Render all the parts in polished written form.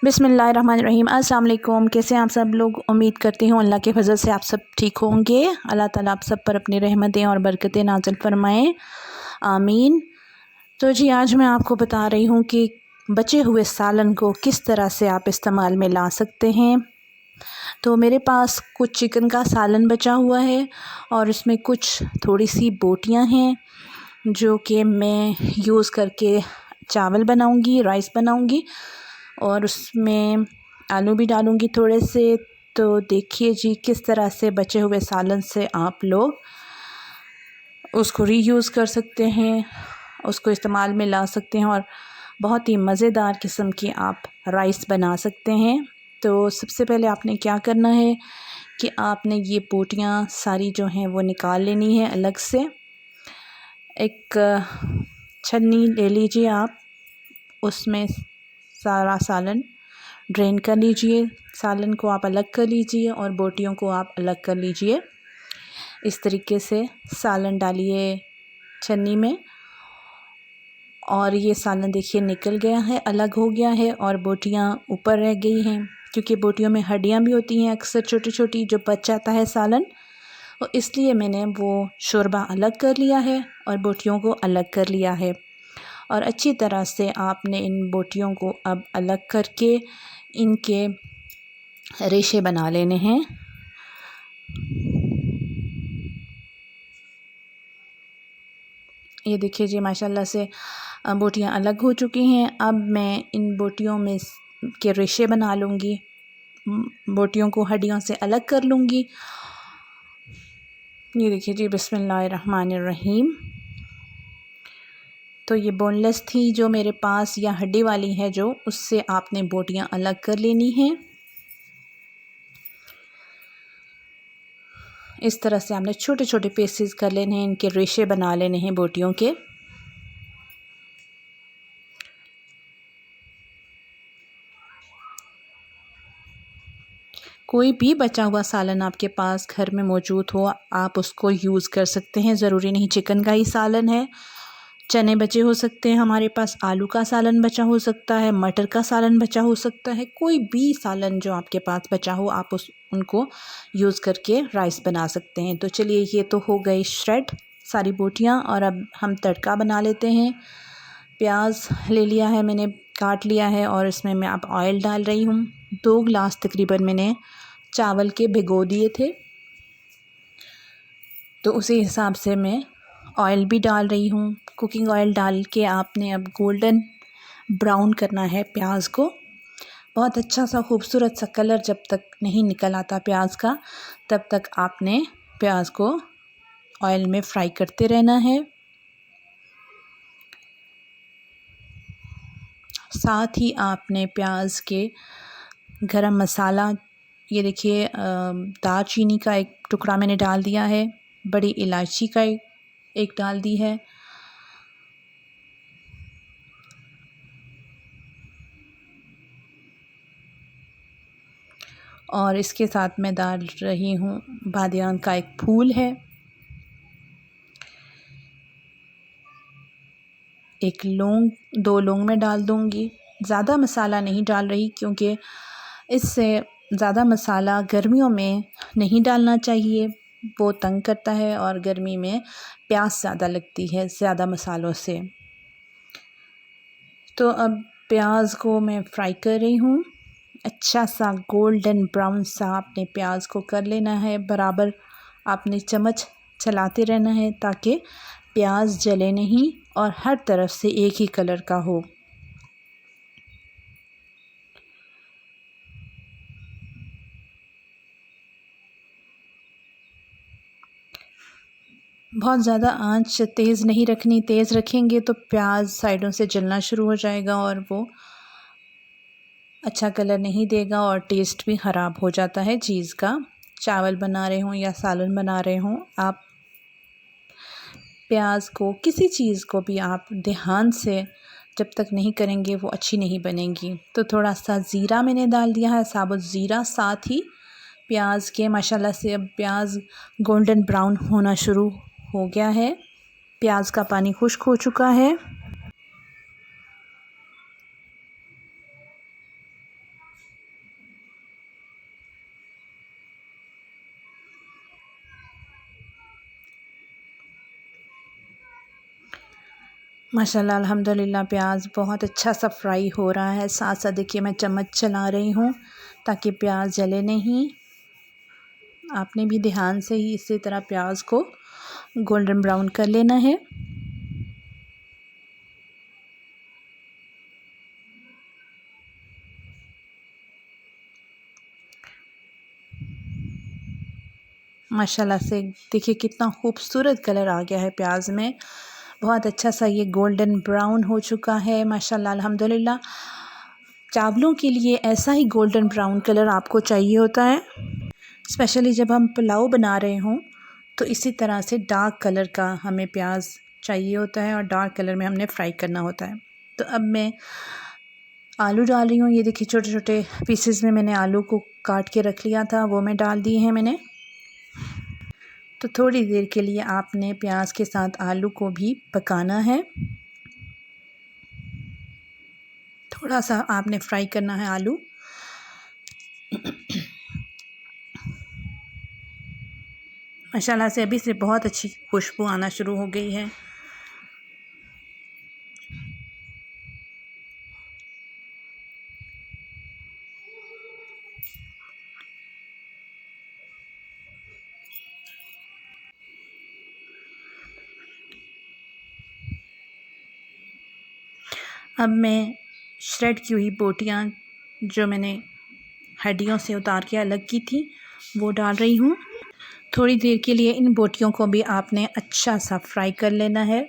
बिस्मिल्लाहिर्रहमानिर्रहीम। अस्सलाम वालेकुम। कैसे हैं आप सब लोग? उम्मीद करती हूँ अल्लाह के फजल से आप सब ठीक होंगे। अल्लाह ताला आप सब पर अपनी रहमतें और बरकतें नाज़िल फरमाएँ, आमीन। तो जी आज मैं आपको बता रही हूँ कि बचे हुए सालन को किस तरह से आप इस्तेमाल में ला सकते हैं। तो मेरे पास कुछ चिकन का सालन बचा हुआ है और उसमें कुछ थोड़ी सी बोटियाँ हैं जो कि मैं यूज़ करके चावल बनाऊँगी, राइस बनाऊँगी और उसमें आलू भी डालूँगी थोड़े से। तो देखिए जी किस तरह से बचे हुए सालन से आप लोग उसको रीयूज़ कर सकते हैं, उसको इस्तेमाल में ला सकते हैं और बहुत ही मज़ेदार किस्म की आप राइस बना सकते हैं। तो सबसे पहले आपने क्या करना है कि आपने ये बोटियाँ सारी जो हैं वो निकाल लेनी है अलग से। एक छन्नी ले लीजिए आप, उसमें सारा सालन ड्रेन कर लीजिए। सालन को आप अलग कर लीजिए और बोटियों को आप अलग कर लीजिए। इस तरीके से सालन डालिए छन्नी में और ये सालन देखिए निकल गया है, अलग हो गया है और बोटियाँ ऊपर रह गई हैं क्योंकि बोटियों में हड्डियाँ भी होती हैं अक्सर छोटी छोटी, जो बच जाता है सालन, और इसलिए मैंने वो शोरबा अलग कर लिया है और बोटियों को अलग कर लिया है। और अच्छी तरह से आपने इन बोटियों को अब अलग करके इनके रेशे बना लेने हैं। ये देखिए जी माशाल्लाह से बोटियाँ अलग हो चुकी हैं। अब मैं इन बोटियों में के रेशे बना लूँगी, बोटियों को हड्डियों से अलग कर लूँगी। ये देखिए जी बिस्मिल्लाहिर्रहमानिर्रहीम। तो ये बोनलेस थी जो मेरे पास, या हड्डी वाली है जो, उससे आपने बोटियाँ अलग कर लेनी हैं। इस तरह से आपने छोटे छोटे पीसेस कर लेने हैं, इनके रेशे बना लेने हैं बोटियों के। कोई भी बचा हुआ सालन आपके पास घर में मौजूद हो, आप उसको यूज़ कर सकते हैं। ज़रूरी नहीं चिकन का ही सालन है, चने बचे हो सकते हैं हमारे पास, आलू का सालन बचा हो सकता है, मटर का सालन बचा हो सकता है। कोई भी सालन जो आपके पास बचा हो आप उनको यूज़ करके राइस बना सकते हैं। तो चलिए ये तो हो गई श्रेड सारी बोटियाँ, और अब हम तड़का बना लेते हैं। प्याज ले लिया है मैंने, काट लिया है, और इसमें मैं अब ऑयल डाल रही हूँ। 2 गिलास तकरीबन मैंने चावल के भिगो दिए थे, तो उसी हिसाब से मैं ऑयल भी डाल रही हूँ। कुकिंग ऑयल डाल के आपने अब गोल्डन ब्राउन करना है प्याज को। बहुत अच्छा सा खूबसूरत सा कलर जब तक नहीं निकल आता प्याज का, तब तक आपने प्याज को ऑयल में फ्राई करते रहना है। साथ ही आपने प्याज के गरम मसाला, ये देखिए दालचीनी का एक टुकड़ा मैंने डाल दिया है, बड़ी इलायची का एक डाल दी है, और इसके साथ मैं डाल रही हूँ बादियान का एक फूल है, एक लौंग, 2 लौंग मैं डाल दूँगी। ज़्यादा मसाला नहीं डाल रही क्योंकि इससे ज़्यादा मसाला गर्मियों में नहीं डालना चाहिए, वो तंग करता है और गर्मी में प्यास ज़्यादा लगती है ज़्यादा मसालों से। तो अब प्याज को मैं फ्राई कर रही हूँ, अच्छा सा गोल्डन ब्राउन सा आपने प्याज को कर लेना है। बराबर आपने चम्मच चलाते रहना है ताकि प्याज जले नहीं और हर तरफ से एक ही कलर का हो। बहुत ज़्यादा आंच तेज़ नहीं रखनी, तेज़ रखेंगे तो प्याज साइडों से जलना शुरू हो जाएगा और वो अच्छा कलर नहीं देगा और टेस्ट भी ख़राब हो जाता है चीज़ का। चावल बना रहे हों या सालन बना रहे हों, आप प्याज को, किसी चीज़ को भी आप ध्यान से जब तक नहीं करेंगे वो अच्छी नहीं बनेगी। तो थोड़ा सा ज़ीरा मैंने डाल दिया है, साबुत ज़ीरा। साथ ही प्याज के माशाल्लाह से अब प्याज गोल्डन ब्राउन होना शुरू हो गया है, प्याज का पानी खुश्क हो चुका है। माशाल्लाह अल्हम्दुलिल्लाह प्याज बहुत अच्छा सा फ्राई हो रहा है। साथ साथ देखिए मैं चम्मच चला रही हूँ ताकि प्याज जले नहीं। आपने भी ध्यान से ही इसी तरह प्याज को गोल्डन ब्राउन कर लेना है। माशाल्लाह से देखिए कितना खूबसूरत कलर आ गया है प्याज में। बहुत अच्छा सा ये गोल्डन ब्राउन हो चुका है माशाल्लाह अल्हम्दुलिल्लाह। चावलों के लिए ऐसा ही गोल्डन ब्राउन कलर आपको चाहिए होता है, स्पेशली जब हम पुलाव बना रहे हों तो इसी तरह से डार्क कलर का हमें प्याज चाहिए होता है और डार्क कलर में हमने फ्राई करना होता है। तो अब मैं आलू डाल रही हूँ। ये देखिए छोटे छोटे पीसेस में मैंने आलू को काट के रख लिया था, वो मैं डाल दिए हैं मैंने। तो थोड़ी देर के लिए आपने प्याज के साथ आलू को भी पकाना है। थोड़ा सा आपने फ्राई करना है आलू। माशाल्लाह से अभी से बहुत अच्छी खुशबू आना शुरू हो गई है। अब मैं श्रेड की हुई बोटियाँ जो मैंने हड्डियों से उतार के अलग की थी वो डाल रही हूँ। थोड़ी देर के लिए इन बोटियों को भी आपने अच्छा सा फ्राई कर लेना है।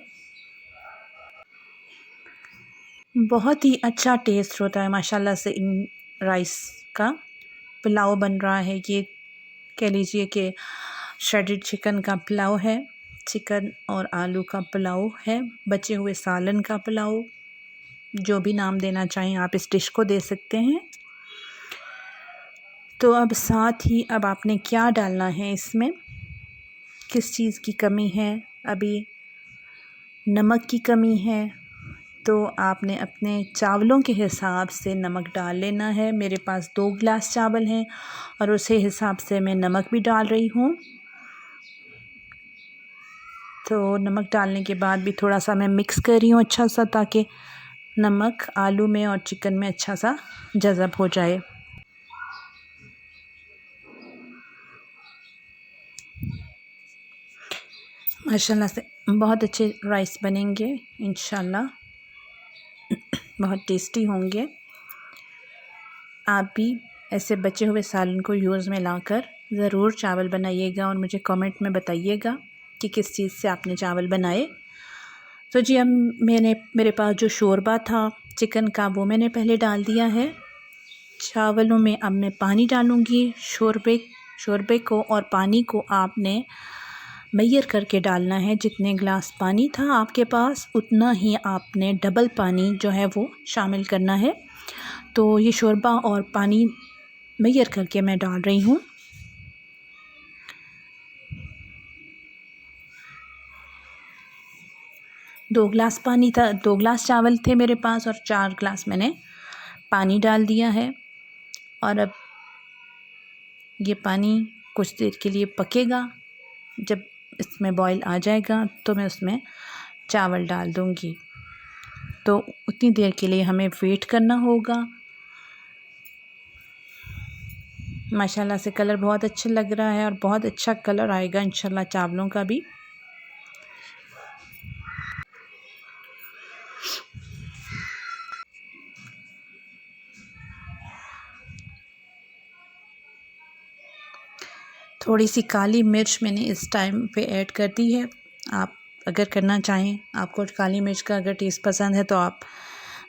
बहुत ही अच्छा टेस्ट होता है माशाल्लाह से इन राइस का। पुलाव बन रहा है, ये कह लीजिए कि श्रेडेड चिकन का पुलाव है। चिकन और आलू का पुलाव है, बचे हुए सालन का पुलाव, जो भी नाम देना चाहें आप इस डिश को दे सकते हैं। तो अब साथ ही अब आपने क्या डालना है इसमें, किस चीज़ की कमी है? अभी नमक की कमी है, तो आपने अपने चावलों के हिसाब से नमक डाल लेना है। मेरे पास 2 गिलास चावल हैं और उसी हिसाब से मैं नमक भी डाल रही हूँ। तो नमक डालने के बाद भी थोड़ा सा मैं मिक्स कर रही हूँ अच्छा सा, ताकि नमक आलू में और चिकन में अच्छा सा जज़ब हो जाए। माशाल्लाह से बहुत अच्छे राइस बनेंगे इंशाल्लाह, बहुत टेस्टी होंगे। आप भी ऐसे बचे हुए सालन को यूज़ में लाकर ज़रूर चावल बनाइएगा और मुझे कमेंट में बताइएगा कि किस चीज़ से आपने चावल बनाए। तो जी अब मेरे पास जो शोरबा था चिकन का वो मैंने पहले डाल दिया है। चावलों में अब मैं पानी डालूँगी। शोरबे को और पानी को आपने मैयर करके डालना है। जितने गिलास पानी था आपके पास उतना ही आपने डबल पानी जो है वो शामिल करना है। तो ये शोरबा और पानी मैयर करके मैं डाल रही हूँ। दो गिलास पानी था, 2 गिलास चावल थे मेरे पास और 4 गिलास मैंने पानी डाल दिया है। और अब ये पानी कुछ देर के लिए पकेगा। जब इसमें बॉईल आ जाएगा तो मैं उसमें चावल डाल दूँगी। तो उतनी देर के लिए हमें वेट करना होगा। माशाल्लाह से कलर बहुत अच्छा लग रहा है और बहुत अच्छा कलर आएगा इंशाल्लाह चावलों का भी। थोड़ी सी काली मिर्च मैंने इस टाइम पे ऐड कर दी है। आप अगर करना चाहें, आपको काली मिर्च का अगर टेस्ट पसंद है तो आप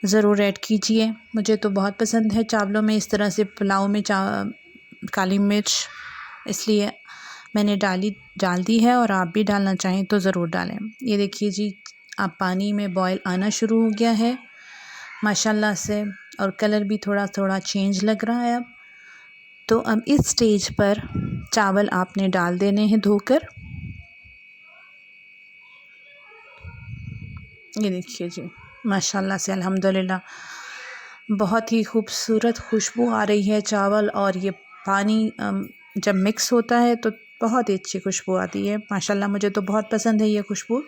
ज़रूर ऐड कीजिए। मुझे तो बहुत पसंद है चावलों में इस तरह से पुलाव में काली मिर्च, इसलिए मैंने डाल दी है और आप भी डालना चाहें तो ज़रूर डालें। ये देखिए जी अब पानी में बॉयल आना शुरू हो गया है माशाल्लाह से, और कलर भी थोड़ा थोड़ा चेंज लग रहा है अब। तो अब इस स्टेज पर चावल आपने डाल देने हैं धोकर। ये देखिए जी माशाल्लाह से अल्हम्दुलिल्लाह बहुत ही खूबसूरत खुशबू आ रही है चावल और ये पानी जब मिक्स होता है तो बहुत ही अच्छी खुशबू आती है माशाल्लाह। मुझे तो बहुत पसंद है ये खुशबू।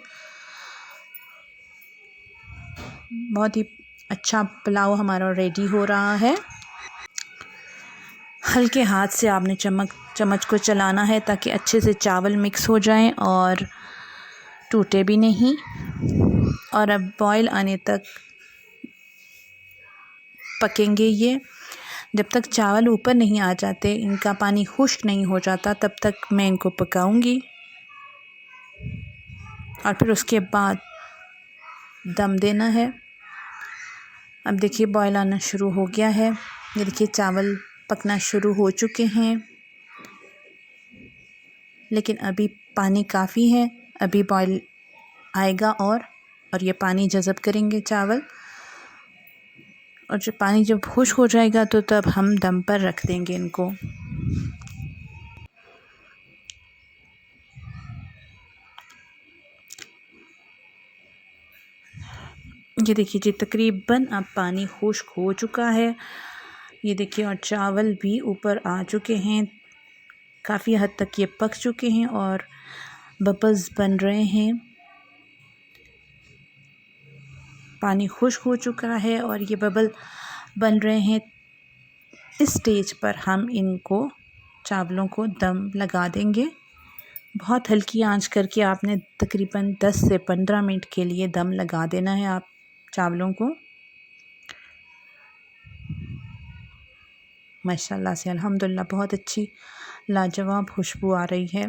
बहुत ही अच्छा पुलाव हमारा रेडी हो रहा है। हल्के हाथ से आपने चम्मच को चलाना है ताकि अच्छे से चावल मिक्स हो जाएं और टूटे भी नहीं। और अब बॉईल आने तक पकेंगे ये। जब तक चावल ऊपर नहीं आ जाते, इनका पानी खुश्क नहीं हो जाता, तब तक मैं इनको पकाऊंगी। और फिर उसके बाद दम देना है। अब देखिए बॉईल आना शुरू हो गया है। ये देखिए चावल पकना शुरू हो चुके हैं, लेकिन अभी पानी काफ़ी है। अभी बॉईल आएगा और ये पानी जज़ब करेंगे चावल। और जब पानी खुश्क हो जाएगा तो तब हम दम पर रख देंगे इनको। ये देखिए जी, तकरीबन अब पानी खुश्क हो चुका है। ये देखिए, और चावल भी ऊपर आ चुके हैं, काफ़ी हद तक ये पक चुके हैं और बबल्स बन रहे हैं। पानी खुश्क हो चुका है और ये बबल बन रहे हैं। इस स्टेज पर हम इनको चावलों को दम लगा देंगे। बहुत हल्की आंच करके आपने तकरीबन 10 से 15 मिनट के लिए दम लगा देना है आप चावलों को। माशाल्लाह से अल्हम्दुलिल्लाह बहुत अच्छी लाजवाब खुशबू आ रही है।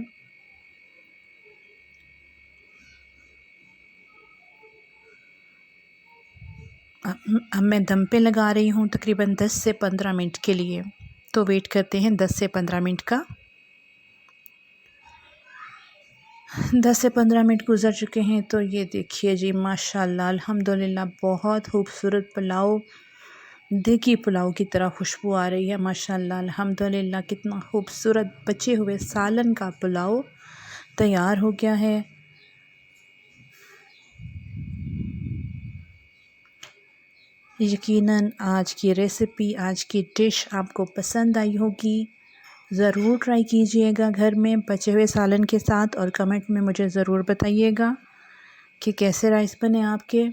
अब मैं दम पे लगा रही हूँ तकरीबन 10 से 15 मिनट के लिए। तो वेट करते हैं 10 से 15 मिनट का। 10 से 15 मिनट गुज़र चुके हैं। तो ये देखिए जी, माशाल्लाह अल्हम्दुलिल्लाह बहुत खूबसूरत पुलाव, देखी पुलाव की तरह खुशबू आ रही है। माशाल्लाह अल्हम्दुलिल्लाह कितना खूबसूरत बचे हुए सालन का पुलाव तैयार हो गया है। यकीनन आज की रेसिपी, आज की डिश आपको पसंद आई होगी। ज़रूर ट्राई कीजिएगा घर में बचे हुए सालन के साथ और कमेंट में मुझे ज़रूर बताइएगा कि कैसे राइस बने आपके।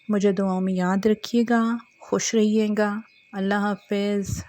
मुझे दुआओं में याद रखिएगा। खुश रहिएगा। अल्लाह हाफ़िज़।